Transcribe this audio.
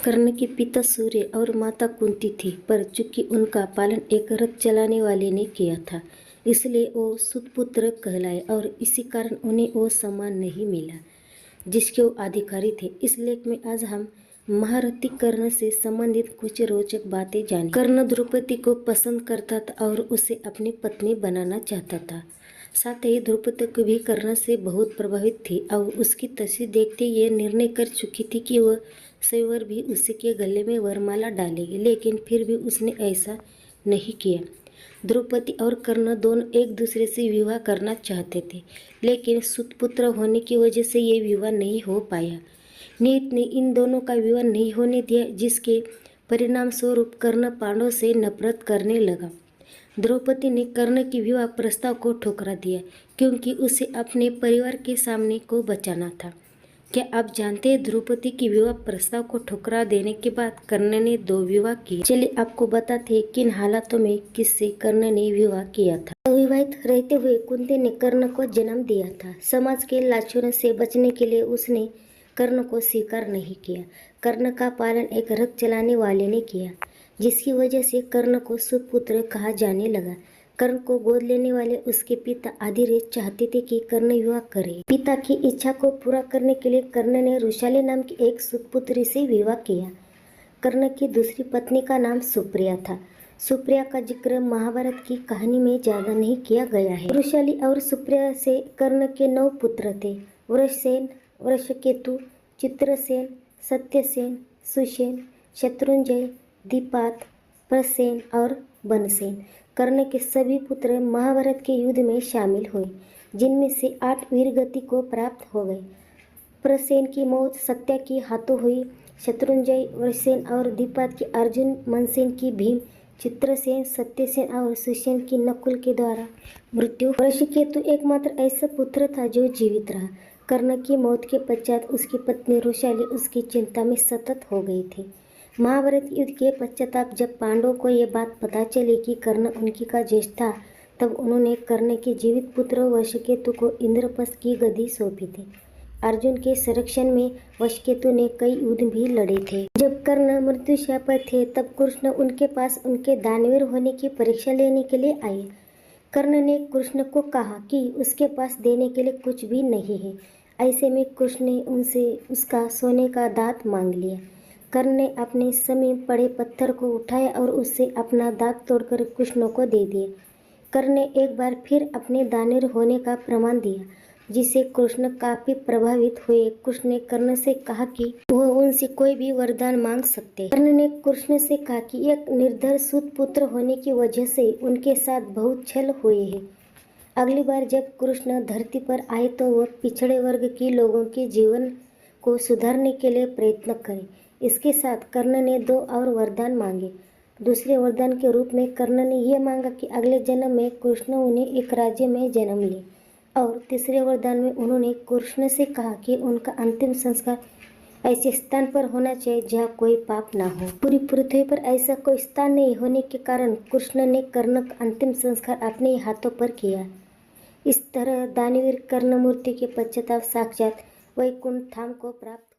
कर्ण के पिता सूर्य और माता कुंती थी, पर चूंकि उनका पालन एक रथ चलाने वाले ने किया था, इसलिए वो सुतपुत्र कहलाए और इसी कारण उन्हें वो सम्मान नहीं मिला जिसके वो अधिकारी थे। इस लेख में आज हम महारथी कर्ण से संबंधित कुछ रोचक बातें जानें। कर्ण द्रौपदी को पसंद करता था और उसे अपनी पत्नी बनाना चाहता था। साथ ही द्रौपदी को भी कर्ण से बहुत प्रभावित थी और उसकी तस्वीर देखते ये निर्णय कर चुकी थी कि वह स्वयं भी उसी के गले में वरमाला डालेगी, लेकिन फिर भी उसने ऐसा नहीं किया। द्रौपदी और कर्ण दोनों एक दूसरे से विवाह करना चाहते थे, लेकिन सुतपुत्र होने की वजह से ये विवाह नहीं हो पाया। नीत ने इन दोनों का विवाह नहीं होने दिया, जिसके परिणाम स्वरूप कर्ण पांडव से नफरत करने लगा। द्रौपदी ने कर्ण के विवाह प्रस्ताव को ठुकरा दिया क्योंकि उसे अपने परिवार के सामने को बचाना था। क्या आप जानते हैं द्रौपदी के विवाह प्रस्ताव को ठुकरा देने के बाद कर्ण ने 2 विवाह किए। चलिए आपको बताते हैं किन हालातों में किससे कर्ण ने विवाह किया था। अविवाहित रहते हुए कुंती ने कर्ण को जन्म दिया था। समाज के लांछनों से बचने के लिए उसने कर्ण को स्वीकार नहीं किया। कर्ण का पालन एक रथ चलाने वाले ने किया, जिसकी वजह से कर्ण को सुतपुत्र कहा जाने लगा। कर्ण को गोद लेने वाले उसके पिता आदिरेज चाहते थे कि कर्ण विवाह करे। पिता की इच्छा को पूरा करने के लिए कर्ण ने रुशाली नाम की एक सुतपुत्री से विवाह किया। कर्ण की दूसरी पत्नी का नाम सुप्रिया था। सुप्रिया का जिक्र महाभारत की कहानी में ज्यादा नहीं किया गया है। रुशाली और सुप्रिया से कर्ण के 9 पुत्र थे। वृषसेन, वृषकेतु, चित्रसेन, सत्यसेन, सुसेन, शत्रुंजय, दीपात, प्रसेन और बनसेन। कर्ण के सभी पुत्र महाभारत के युद्ध में शामिल हुए, जिनमें से 8 वीरगति को प्राप्त हो गए। प्रसेन की मौत सत्या के हाथों हुई। शत्रुंजय, वृषसेन और दीपात की अर्जुन, मनसेन की भीम, चित्रसेन, सत्यसेन और सुसेन की नकुल के द्वारा मृत्यु। वृषकेतु एकमात्र ऐसा पुत्र था जो जीवित रहा। कर्ण की मौत के पश्चात उसकी पत्नी रुशाली उसकी चिंता में सतत हो गई थी। महाभारत युद्ध के पश्चाताप जब पांडवों को यह बात पता चली कि कर्ण उनकी का ज्येष्ठ था, तब उन्होंने कर्ण के जीवित पुत्र वृषकेतु को इंद्रप्रस्थ की गद्दी सौंपी थी। अर्जुन के संरक्षण में वृषकेतु ने कई युद्ध भी लड़े थे। जब कर्ण मृत्युशैया पर थे, तब कृष्ण उनके पास उनके दानवीर होने की परीक्षा लेने के लिए आए। कर्ण ने कृष्ण को कहा कि उसके पास देने के लिए कुछ भी नहीं है। ऐसे में कृष्ण ने उनसे उसका सोने का दांत मांग लिया। कर्ण ने अपने समीप पड़े पत्थर को उठाया और उससे अपना दांत तोड़कर कृष्ण को दे दिया। कर्ण ने एक बार फिर अपने दानवीर होने का प्रमाण दिया, जिससे कृष्ण काफी प्रभावित हुए। कृष्ण ने कर्ण से कहा कि वह उनसे कोई भी वरदान मांग सकते। कर्ण ने कृष्ण से कहा कि एक निर्धर सुतपुत्र होने की वजह से उनके साथ बहुत छल हुए हैं। अगली बार जब कृष्ण धरती पर आए तो वह पिछड़े वर्ग के लोगों के जीवन को सुधारने के लिए प्रयत्न करें। इसके साथ कर्ण ने 2 और वरदान मांगे। दूसरे वरदान के रूप में कर्ण ने यह मांगा कि अगले जन्म में कृष्ण उन्हें एक राज्य में जन्म ले, और तीसरे वरदान में उन्होंने कृष्ण से कहा कि उनका अंतिम संस्कार ऐसे स्थान पर होना चाहिए जहाँ कोई पाप ना हो। पूरी पृथ्वी पर ऐसा कोई स्थान नहीं होने के कारण कृष्ण ने कर्ण का अंतिम संस्कार अपने हाथों पर किया। इस तरह दानवीर कर्ण मूर्ति के पश्चाताप साक्षात वैकुंठ धाम को प्राप्त